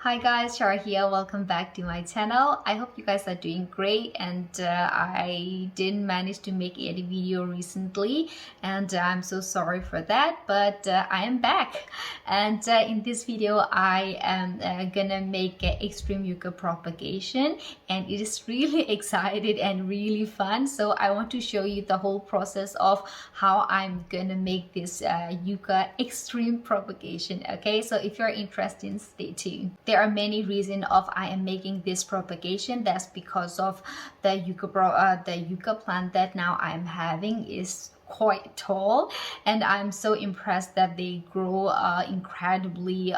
Hi guys, Shara here. Welcome back to my channel. I hope you guys are doing great, and I didn't manage to make any video recently, and I'm so sorry for that, but I am back. And in this video I am gonna make extreme yucca propagation, and it is really excited and really fun. So I want to show you the whole process of how I'm gonna make this yucca extreme propagation. Okay, so if you're interested, stay tuned. There are many reasons of I am making this propagation. That's because of the yucca plant that now I am having is quite tall, and I'm so impressed that they grow incredibly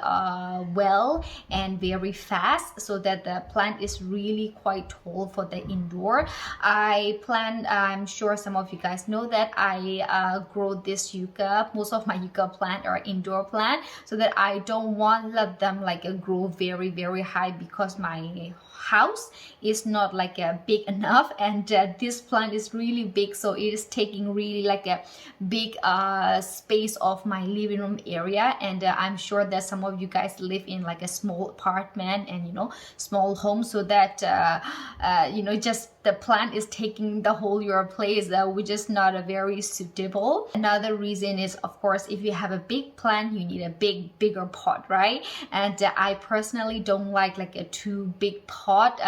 well and very fast, so that the plant is really quite tall for the indoor. I'm sure some of you guys know that I grow this yucca. Most of my yucca plant are indoor plant, so that I don't want let them grow very high, because my house is not big enough, and this plant is really big, so it is taking really a big space of my living room area. And I'm sure that some of you guys live in a small apartment and small home, so that just the plant is taking the whole your place, which is not a very suitable. Another reason is, of course, if you have a big plant, you need a bigger pot, right? And I personally don't like a too big pot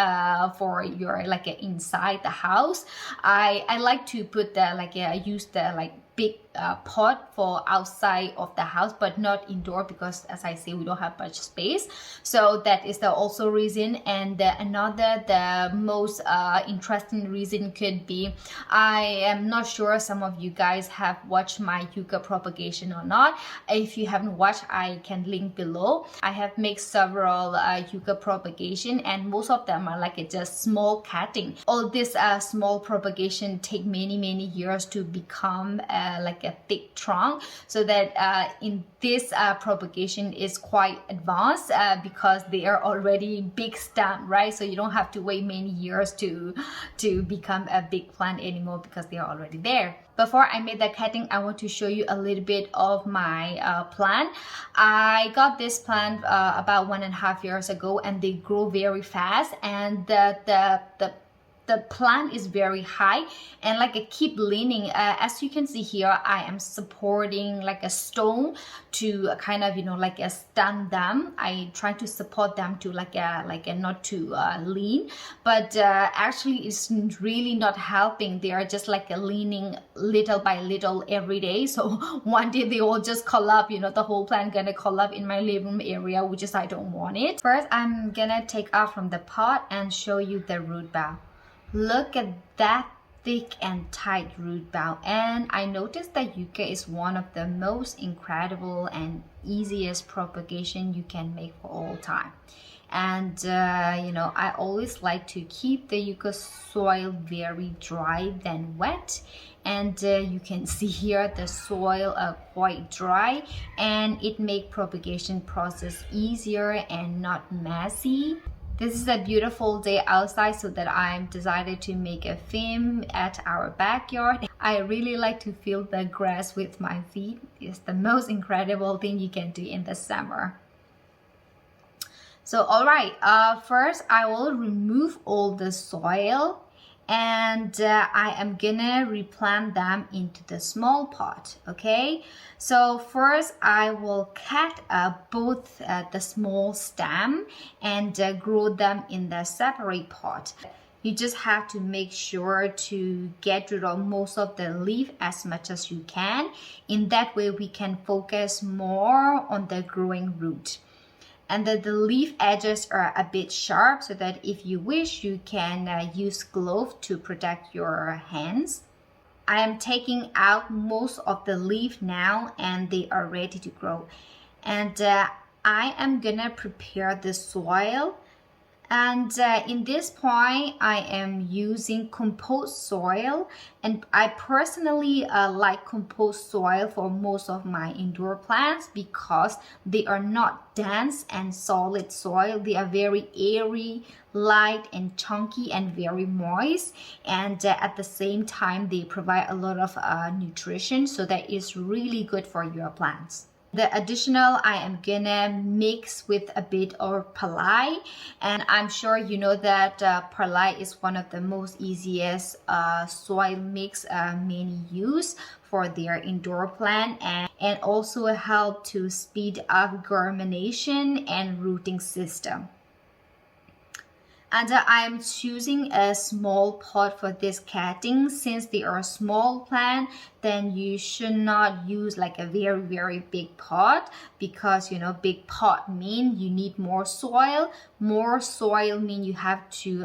for your inside the house. I like to put the use the big pot for outside of the house, but not indoor, because as I say, we don't have much space. So that is the also reason. And the most interesting reason could be, I am not sure some of you guys have watched my yucca propagation or not. If you haven't watched, I can link below. I have made several yucca propagation, and most of them are just small cutting. All this small propagation take many years to become a thick trunk, so that in this propagation is quite advanced, because they are already big stem, right? So you don't have to wait many years to become a big plant anymore, because they are already there. Before I made the cutting, I want to show you a little bit of my plant. I got this plant about 1.5 years ago, and they grow very fast, and the plant is very high, and I keep leaning. As you can see here, I am supporting a stone to kind of stand them. I try to support them to not to lean, but actually it's really not helping. They are just leaning little by little every day. So one day they all just collapse, the whole plant gonna collapse in my living room area, which is I don't want it. First, I'm gonna take out from the pot and show you the root ball. Look at that thick and tight root ball, and I noticed that yucca is one of the most incredible and easiest propagation you can make for all time. And I always like to keep the yucca soil very dry than wet, and you can see here the soil are quite dry, and it makes propagation process easier and not messy. This is a beautiful day outside, so that I'm decided to make a film at our backyard. I really like to feel the grass with my feet. It's the most incredible thing you can do in the summer. So alright, first I will remove all the soil, and I am gonna replant them into the small pot. Okay, so first I will cut both the small stem and grow them in the separate pot. You just have to make sure to get rid of most of the leaf as much as you can. In that way we can focus more on the growing root. And the leaf edges are a bit sharp, so that if you wish, you can use gloves to protect your hands. I am taking out most of the leaf now, and they are ready to grow. And I am gonna prepare the soil. And in this point, I am using compost soil, and I personally like compost soil for most of my indoor plants, because they are not dense and solid soil. They are very airy, light and chunky, and very moist, and at the same time they provide a lot of nutrition, so that is really good for your plants. The additional I am gonna mix with a bit of perlite, and I'm sure you know that perlite is one of the most easiest soil mix many use for their indoor plant, and also help to speed up germination and rooting system. And I'm choosing a small pot for this cutting. Since they are small plant, then you should not use like a very big pot, because you know big pot mean you need more soil. More soil mean you have to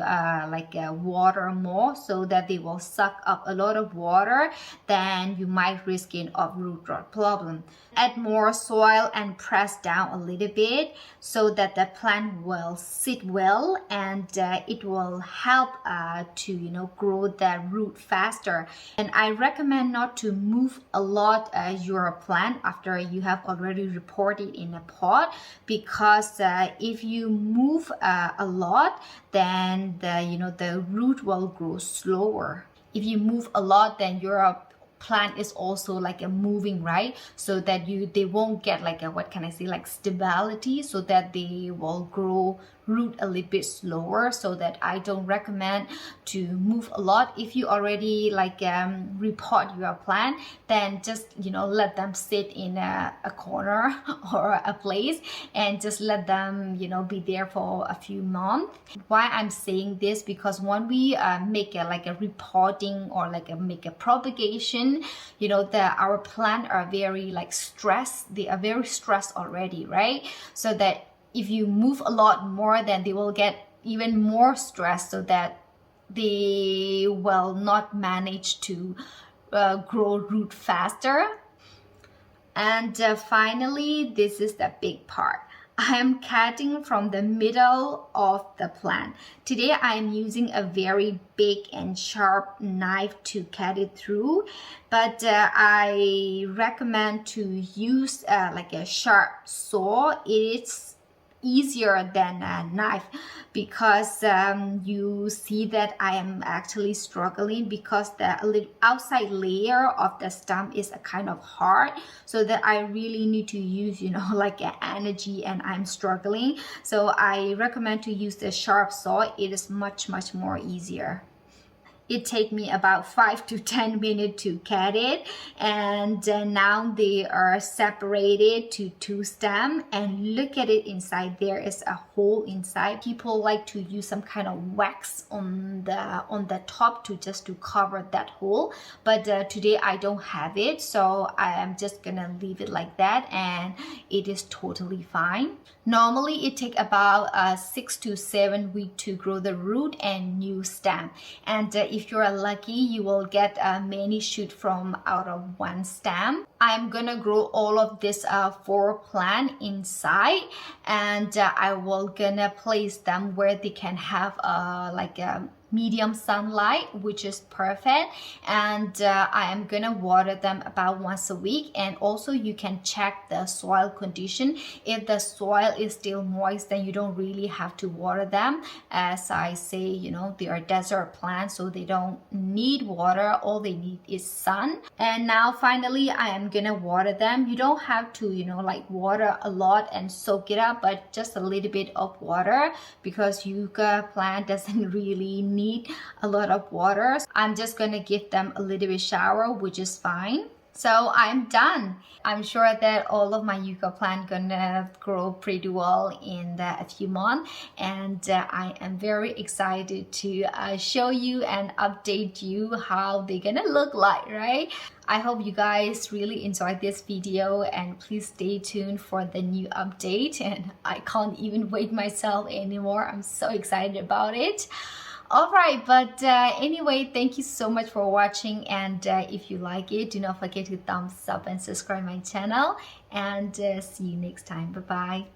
water more, so that they will suck up a lot of water. Then you might risk it of root rot problem. Add more soil and press down a little bit so that the plant will sit well, and it will help to grow the root faster. And I recommend not to move a lot your plant after you have already reported in a pot, because if you move a lot, then the root will grow slower. If you move a lot, then your plant is also like a moving, right? So that they won't get like a, what can I say, like stability, so that they will grow root a little bit slower. So that I don't recommend to move a lot. If you already repot your plant, then just let them sit in a corner or a place, and just let them be there for a few months. Why I'm saying this, because when we make a repotting or make a propagation, our plant are very stressed. They are very stressed already, right? So that if you move a lot more, then they will get even more stressed, so that they will not manage to grow root faster. And finally, this is the big part. I am cutting from the middle of the plant. Today I am using a very big and sharp knife to cut it through, but I recommend to use a sharp saw. It's easier than a knife, because you see that I am actually struggling, because the outside layer of the stem is a kind of hard, so that I really need to use energy, and I'm struggling. So I recommend to use the sharp saw. It is much more easier. It take me about 5 to 10 minutes to cut it, and now they are separated to 2 stems. And look at it inside, there is a hole inside. People like to use some kind of wax on the top to cover that hole, but today I don't have it, so I am just gonna leave it like that, and it is totally fine. Normally it take about 6 to 7 weeks to grow the root and new stem, and if you're lucky, you will get many shoots from out of one stem. I'm gonna grow all of this 4 plants inside, and I will gonna place them where they can have a medium sunlight, which is perfect. And I am gonna water them about once a week. And also you can check the soil condition. If the soil is still moist, then you don't really have to water them. As I say, they are desert plants, so they don't need water. All they need is sun. And now finally I am gonna water them. You don't have to water a lot and soak it up, but just a little bit of water, because yucca plant doesn't really need a lot of water. I'm just gonna give them a little bit shower, which is fine. So I'm done. I'm sure that all of my yucca plant gonna grow pretty well in a few months, and I am very excited to show you and update you how they're gonna look like, right? I hope you guys really enjoyed this video, and please stay tuned for the new update. And I can't even wait myself anymore. I'm so excited about it. Alright, but anyway, thank you so much for watching, and if you like it, do not forget to thumbs up and subscribe my channel, and see you next time. Bye bye.